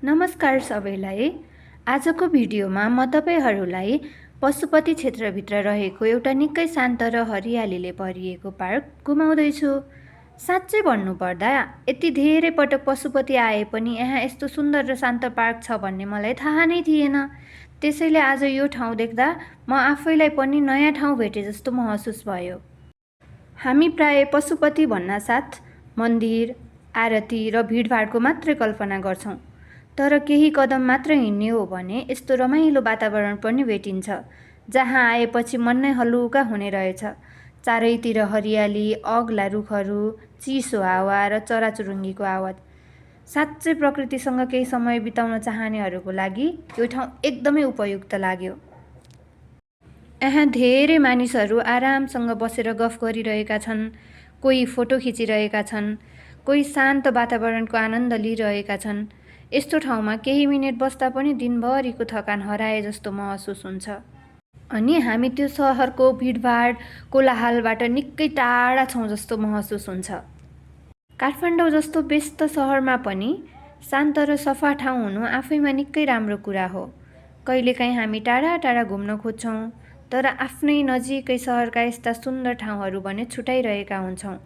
नमस्कार सबैलाई। आजको भिडियोमा म तपाईहरूलाई पशुपति क्षेत्रभित्र रहेको एउटा निकै शान्त र हरियालीले भरिएको पार्क घुमाउँदैछु। साँच्चै भन्नुपर्दा यति धेरै पटक पशुपति आए पनि यहाँ यस्तो सुन्दर र शान्त पार्क छ भन्ने मलाई थाहा नै थिएन। त्यसैले आज यो ठाउँ देख्दा म आफैलाई पनि नयाँ ठाउँ भेटे जस्तो महसुस भयो। हामी प्राय पशुपति भन्नासाथ मन्दिर, आरती र भिडभाडको मात्रै कल्पना गर्छौँ। तर केही कदम मात्र हिँड्ने हो भने यस्तो रमाइलो वातावरण पनि भेटिन्छ, जहाँ आएपछि मन नै हलुका हुने रहेछ। चारैतिर हरियाली, अग्ला रुखहरू, चिसो हावा र चराचुरुङ्गीको आवाज। साँच्चै प्रकृतिसँग केही समय बिताउन चाहनेहरूको लागि यो ठाउँ एकदमै उपयुक्त लाग्यो। यहाँ धेरै मानिसहरू आरामसँग बसेर गफ गरिरहेका छन्, कोही फोटो खिचिरहेका छन्, कोही शान्त वातावरणको आनन्द लिइरहेका छन्। यस्तो ठाउँमा केही मिनेट बस्दा पनि दिनभरिको थकान हराए जस्तो महसुस हुन्छ। अनि हामी त्यो सहरको भिडभाड, कोलाहलबाट निकै टाढा छौँ जस्तो महसुस हुन्छ। काठमाडौँ जस्तो व्यस्त सहरमा पनि शान्त र सफा ठाउँ हुनु आफैमा निकै राम्रो कुरा हो। कहिलेकाहीँ हामी टाढा टाढा घुम्न खोज्छौँ, तर आफ्नै नजिकै सहरका यस्ता सुन्दर ठाउँहरू भने छुटाइरहेका हुन्छौँ।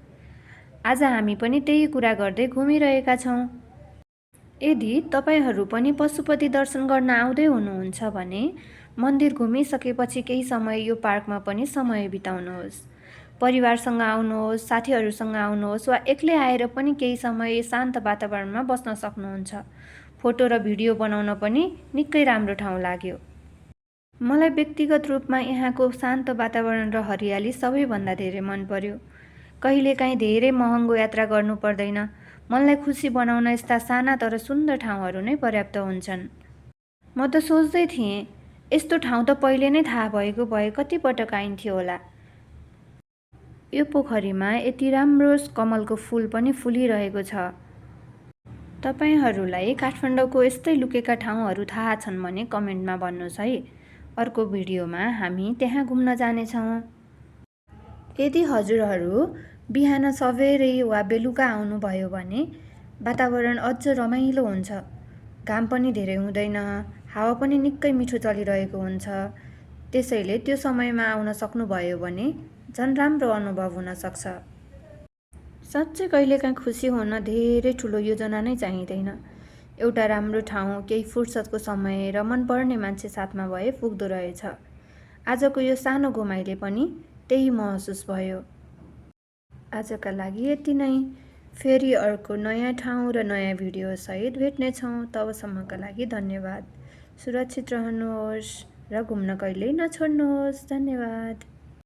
आज हामी पनि त्यही कुरा गर्दै घुमिरहेका छौँ। यदि तपाईहरू पनि पशुपति दर्शन गर्न आउँदै हुनुहुन्छ भने मन्दिर घुमिसकेपछि केही समय यो पार्कमा पनि समय बिताउनुहोस्। परिवारसँग आउनुहोस्, साथीहरूसँग आउनुहोस् वा एक्लै आएर पनि केही समय शान्त वातावरणमा बस्न सक्नुहुन्छ। फोटो र भिडियो बनाउन पनि निकै राम्रो ठाउँ लाग्यो। मलाई व्यक्तिगत रूपमा यहाँको शान्त वातावरण र हरियाली सबैभन्दा धेरै मन पर्यो। कहिलेकाहीँ धेरै महँगो यात्रा गर्नु पर्दैन। मनलाई खुसी बनाउन यस्ता साना तर सुन्दर ठाउँहरू नै पर्याप्त हुन्छन्। म त सोच्दै थिएँ, यस्तो ठाउँ त पहिले नै थाहा भएको भए कति पटक आइन्थ्यो होला। यो पोखरीमा यति राम्रो कमलको फुल पनि फुलिरहेको छ। तपाईहरूलाई काठमाडौँको यस्तै लुकेका ठाउँहरू थाहा छन् भने कमेन्टमा भन्नुहोस् है। अर्को भिडियोमा हामी त्यहाँ घुम्न जानेछौँ। यदि हजुरहरू बिहान सबेरै वा बेलुका आउनुभयो भने वातावरण अझ रमाइलो हुन्छ। घाम पनि धेरै हुँदैन, हावा पनि निकै मिठो चलिरहेको हुन्छ। त्यसैले त्यो समयमा आउन सक्नुभयो भने झन् राम्रो अनुभव हुन सक्छ। साँच्चै कहिलेकाहीँ खुसी हुन धेरै ठुलो योजना नै चाहिँदैन। एउटा राम्रो ठाउँ, केही फुर्सदको समय र मनपर्ने मान्छे साथमा भए पुग्दो रहेछ। आजको यो सानो घुमाइले पनि त्यही महसुस भयो। आजका लागि यति नै। फेरि अर्को नयाँ ठाउँ र नयाँ भिडियो सहित भेट्नेछौँ। तबसम्मका लागि धन्यवाद। सुरक्षित रहनुहोस् र घुम्न कहिल्यै नछोड्नुहोस्। धन्यवाद।